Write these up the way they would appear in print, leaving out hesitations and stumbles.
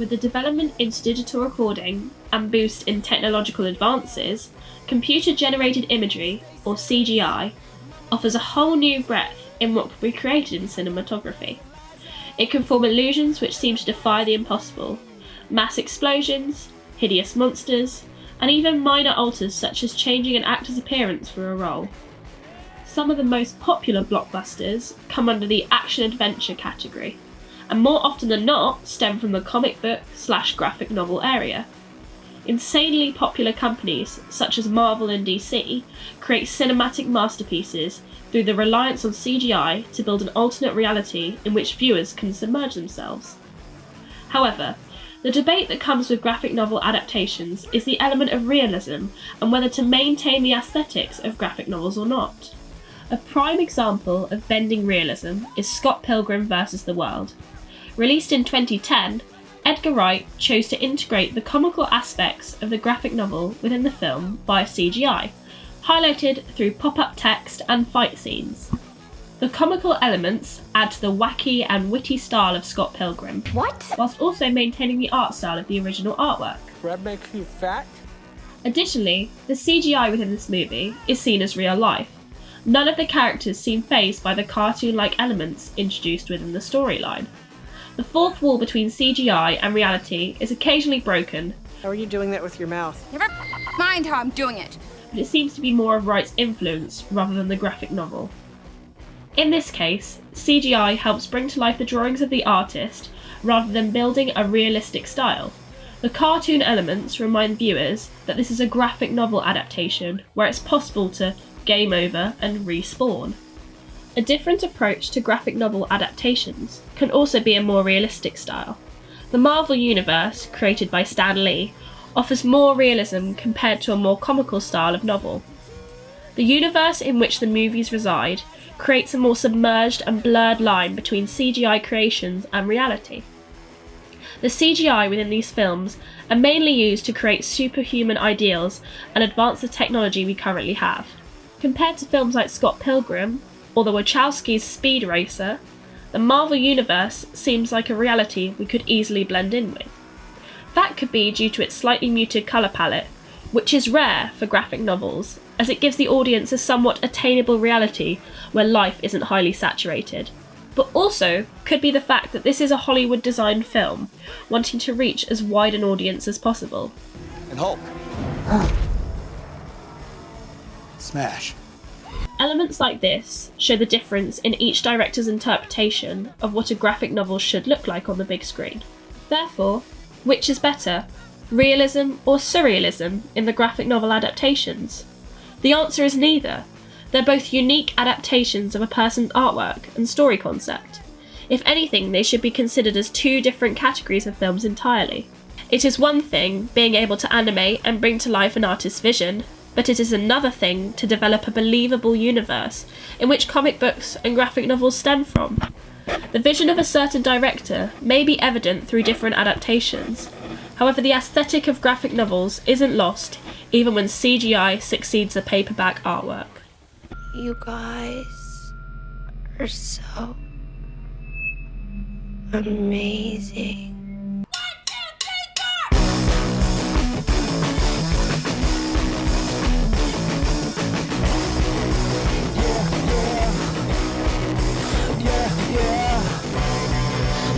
With the development into digital recording and boost in technological advances, computer-generated imagery, or CGI, offers a whole new breadth in what can be created in cinematography. It can form illusions which seem to defy the impossible, mass explosions, hideous monsters, and even minor alters such as changing an actor's appearance for a role. Some of the most popular blockbusters come under the action-adventure category, and more often than not stem from the comic book/graphic novel area. Insanely popular companies such as Marvel and DC create cinematic masterpieces through the reliance on CGI to build an alternate reality in which viewers can submerge themselves. However, the debate that comes with graphic novel adaptations is the element of realism and whether to maintain the aesthetics of graphic novels or not. A prime example of bending realism is Scott Pilgrim vs. the World. Released in 2010, Edgar Wright chose to integrate the comical aspects of the graphic novel within the film via CGI, highlighted through pop-up text and fight scenes. The comical elements add to the wacky and witty style of Scott Pilgrim, whilst also maintaining the art style of the original artwork. Bread makes you fat? Additionally, the CGI within this movie is seen as real life. None of the characters seem fazed by the cartoon-like elements introduced within the storyline. The fourth wall between CGI and reality is occasionally broken. How are you doing that with your mouth? Never mind how I'm doing it. But it seems to be more of Wright's influence rather than the graphic novel. In this case, CGI helps bring to life the drawings of the artist rather than building a realistic style. The cartoon elements remind viewers that this is a graphic novel adaptation where it's possible to game over and respawn. A different approach to graphic novel adaptations can also be a more realistic style. The Marvel Universe, created by Stan Lee, offers more realism compared to a more comical style of novel. The universe in which the movies reside creates a more submerged and blurred line between CGI creations and reality. The CGI within these films are mainly used to create superhuman ideals and advance the technology we currently have. Compared to films like Scott Pilgrim or the Wachowskis' Speed Racer, the Marvel Universe seems like a reality we could easily blend in with. That could be due to its slightly muted colour palette, which is rare for graphic novels, as it gives the audience a somewhat attainable reality where life isn't highly saturated. But also could be the fact that this is a Hollywood-designed film, wanting to reach as wide an audience as possible. And Hulk. Smash. Elements like this show the difference in each director's interpretation of what a graphic novel should look like on the big screen. Therefore, which is better, realism or surrealism in the graphic novel adaptations? The answer is neither. They're both unique adaptations of a person's artwork and story concept. If anything, they should be considered as two different categories of films entirely. It is one thing being able to animate and bring to life an artist's vision, but it is another thing to develop a believable universe in which comic books and graphic novels stem from. The vision of a certain director may be evident through different adaptations. However, the aesthetic of graphic novels isn't lost even when CGI succeeds the paperback artwork. You guys are so amazing.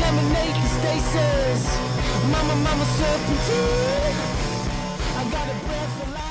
Lemonade the stasis. Mama, serpentine. I got a breath for life.